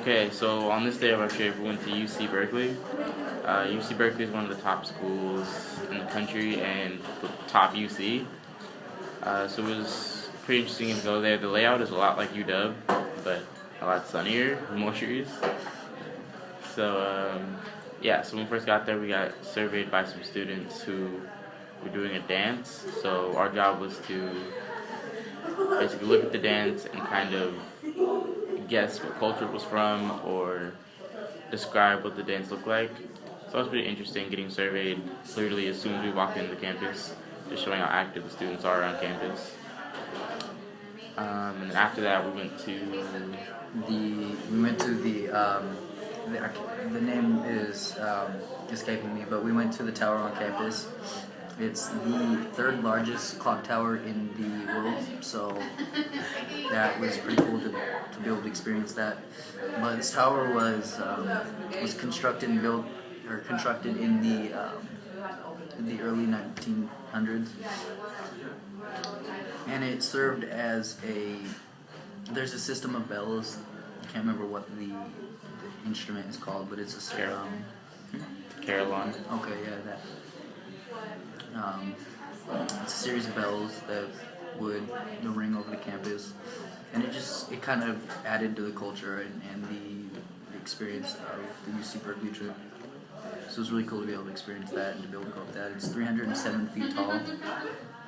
Okay, so on this day of our trip, we went to UC Berkeley. UC Berkeley is one of the top schools in the country and the top UC. So it was pretty interesting to go there. The layout is a lot like UW, but a lot sunnier, more trees. So yeah, so when we first got there, we got surveyed by some students who were doing a dance. So our job was to basically look at the dance and kind of guess what culture it was from or describe what the dance looked like. So it was pretty interesting getting surveyed literally as soon as we walked into the campus, just showing how active the students are around campus. And after that, we went to the name is escaping me, but we went to the tower on campus. It's the third largest clock tower in the world, so that was pretty cool to be able to experience that. But this tower was constructed and built or constructed in the early 1900s, and it served as there's a system of bells. I can't remember what the instrument is called, but it's a Carillon. Okay, yeah, that. It's a series of bells that would ring over the campus, and it kind of added to the culture and the experience of the UC Berkeley trip. So it was really cool to be able to experience that and to be able to go up that. It's 307 feet tall,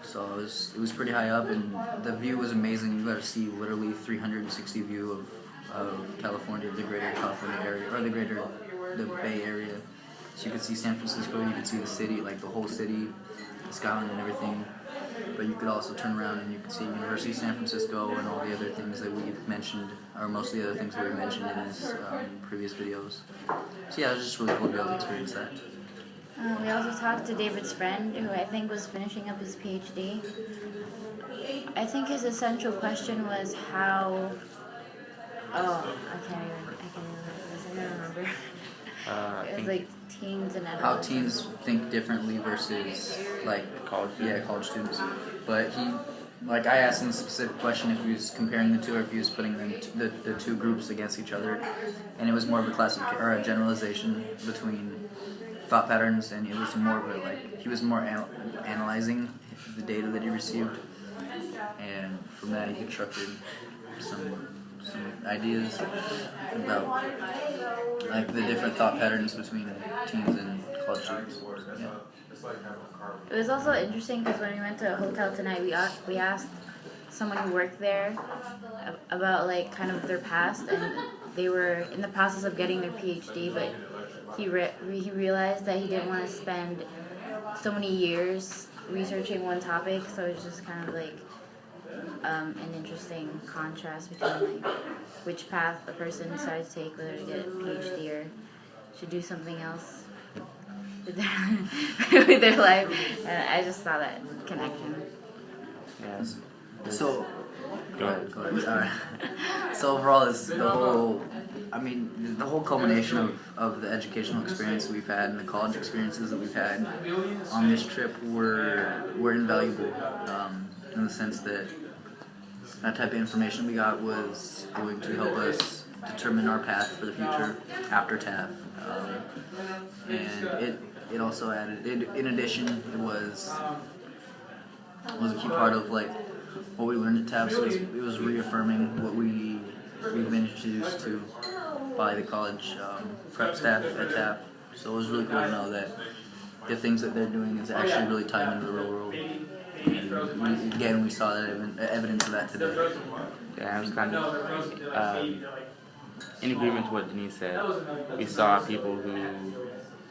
so it was pretty high up, and the view was amazing. You got to see literally 360 view of California, the greater California area, or the Bay Area. So you could see San Francisco, you could see the city, like the whole city, the skyline and everything. But you could also turn around and you could see University of San Francisco and all the other things that we've mentioned, or most of the other things that we mentioned in these previous videos. So yeah, it was just really cool to be able to experience that. We also talked to David's friend, who I think was finishing up his PhD. I think his essential question was how... I can't remember. It was like teens and adults. How teens think differently versus like college students. But I asked him a specific question if he was comparing the two or if he was putting them the two groups against each other, and it was more of a generalization between thought patterns, and it was more of he was more analyzing the data that he received, and from that he constructed some ideas about the different thought patterns between teens and college students. Yeah. It was also interesting because when we went to a hotel tonight, we asked someone who worked there about kind of their past, and they were in the process of getting their PhD, but he realized that he didn't want to spend so many years researching one topic, so it's just kind of an interesting contrast between which path a person decided to take, whether to get a PhD or to do something else with their life. And I just saw that connection. Yeah. So go ahead. So overall, the whole culmination of the educational experience that we've had and the college experiences that we've had on this trip were invaluable, in the sense that type of information we got was going to help us determine our path for the future after TAF. And it also added, in addition, it was a key part of what we learned at TAF. So it was reaffirming what we've been introduced to by the college prep staff at TAF. So it was really cool to know that the things that they're doing is actually really tied into the real world. And we saw that evidence of that today. Yeah, it was kind of in agreement to what Denise said. We saw people who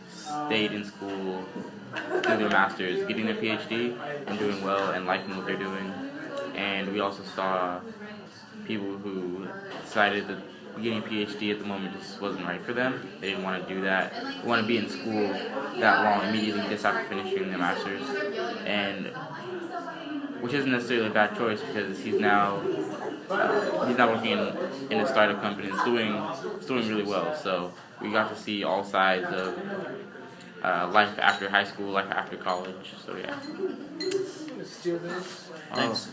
stayed in school through their masters, getting their PhD and doing well and liking what they're doing. And we also saw people who decided that getting a PhD at the moment just wasn't right for them. They didn't want to do that. They want to be in school that long immediately just after finishing their masters. And which isn't necessarily a bad choice, because he's now working in a startup company. It's doing really well. So we got to see all sides of life after high school, life after college. So yeah. Thanks.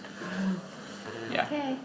Yeah. Okay.